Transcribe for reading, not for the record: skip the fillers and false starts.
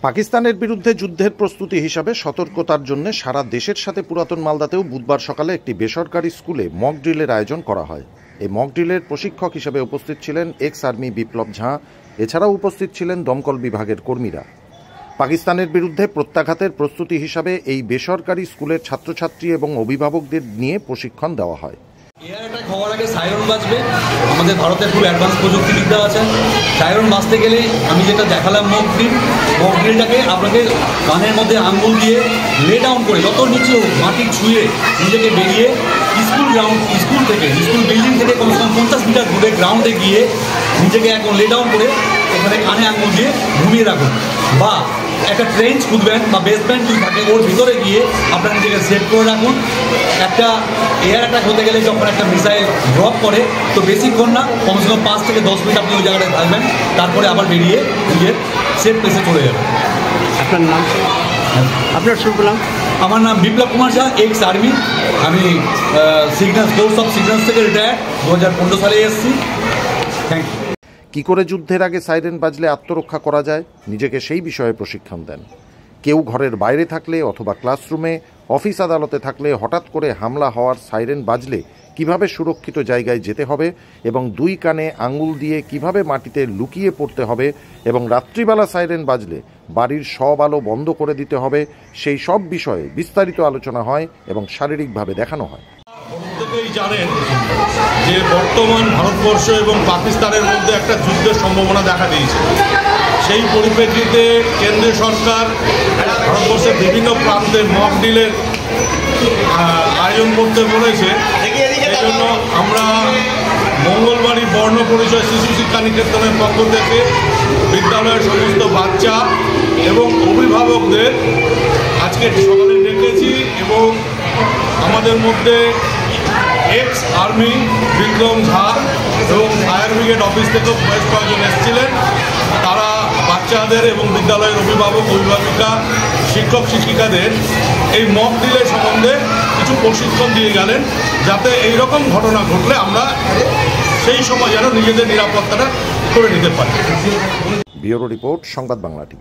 পাকিস্তানের বিরুদ্ধে যুদ্ধের প্রস্তুতি হিসাবে সতর্কতার জন্য সারা দেশের সাথে পুরাতন মালদাতেও বুধবার সকালে একটি বেসরকারি স্কুলে মক ড্রিলের আয়োজন করা হয়। এই মক ড্রিলের প্রশিক্ষক হিসেবে উপস্থিত ছিলেন এক্স আর্মি বিপ্লব ঝা। এছাড়াও উপস্থিত ছিলেন দমকল বিভাগের কর্মীরা। পাকিস্তানের বিরুদ্ধে প্রত্যাঘাতের প্রস্তুতি হিসাবে এই বেসরকারি স্কুলের ছাত্রছাত্রী এবং অভিভাবকদের নিয়ে প্রশিক্ষণ দেওয়া হয়। এয়ার অ্যাটাক হওয়ার আগে সাইরন বাজবে। আমাদের ভারতের খুব অ্যাডভান্স প্রযুক্তিবিদ্যা আছে। সাইরন বাজতে গেলে আমি যেটা দেখালাম মক ড্রিলটাকে আপনাকে কানের মধ্যে আঙ্গুল দিয়ে লে ডাউন করে যত নিচে মাটি ছুঁয়ে নিজেকে বেরিয়ে স্কুল বিল্ডিং থেকে কমসে কম 50 মিটার দূরে গ্রাউন্ডে গিয়ে নিজেকে একদম লে ডাউন করে ওখানে কানে আঙ্গুল দিয়ে ঘুমিয়ে রাখুন, বা একটা ট্রেঞ্চ খুঁজবেন বা বেস ব্যান্ড যদি থাকে ওর ভিতরে গিয়ে আপনার নিজেকে সেভ করে রাখুন। একটা এয়ার অ্যাটাক হতে গেলে যখন একটা মিসাইল ড্রপ করে তো বেশিক্ষণ না, কমসে কম 5 থেকে 10 মিনিট আপনি ওই জায়গাটায় থাকবেন, তারপরে আবার বেরিয়ে নিজের সেফ প্লেসে চলে যাবেন। আপনার নাম? আপনার শুরু করলাম। আমার নাম বিপ্লব কুমার ঝা, এক্স আর্মি। আমি সিগন্যালস কোর্স অফ সিগন্যালস থেকে রিটায়ার্ড 2015 সালে এসেছি। Thank you. কি করে যুদ্ধের আগে সাইরেন বাজলে আত্মরক্ষা করা যায়, নিজেকে সেই বিষয়ে প্রশিক্ষণ দেন। কেউ ঘরের বাইরে থাকলে অথবা ক্লাসরুমে, অফিস আদালতে থাকলে হঠাৎ করে হামলা হওয়ার সাইরেন বাজলে কিভাবে সুরক্ষিত জায়গায় যেতে হবে এবং 2 কানে আঙুল দিয়ে কিভাবে মাটিতে লুকিয়ে পড়তে হবে এবং রাত্রিবেলা সাইরেন বাজলে বাড়ির সব আলো বন্ধ করে দিতে হবে, সেই সব বিষয়ে বিস্তারিত আলোচনা হয় এবং শারীরিকভাবে দেখানো হয়। প্রত্যেকেই জানেন যে বর্তমান ভারতবর্ষ এবং পাকিস্তানের মধ্যে একটা যুদ্ধের সম্ভাবনা দেখা দিয়েছে। সেই পরিপ্রেক্ষিতে কেন্দ্রীয় সরকার ভারতবর্ষের বিভিন্ন প্রান্তে মক ড্রিলের আয়োজন করতে বলেছে। এই জন্য আমরা মঙ্গলবাড়ি বর্ণ পরিচয় শিশু শিক্ষা নিকেতনের পক্ষ থেকে বিদ্যালয়ের সমস্ত বাচ্চা এবং অভিভাবকদের আজকে সকালে ডেকেছি এবং আমাদের মধ্যে এক্স আর্মি বিক্রম ঝা এবং ফায়ার ব্রিগেড অফিস থেকেও বেশ কয়েকজন এসেছিলেন। তারা বাচ্চাদের এবং বিদ্যালয়ের অভিভাবিকা, শিক্ষক শিক্ষিকাদের এই মক ড্রিলের সম্বন্ধে কিছু প্রশিক্ষণ দিয়ে গেলেন, যাতে এই রকম ঘটনা ঘটলে আমরা সেই সময় যেন নিজেদের নিরাপত্তাটা করে নিতে পারি। ব্যুরো রিপোর্ট, সংবাদ বাংলা টিভি।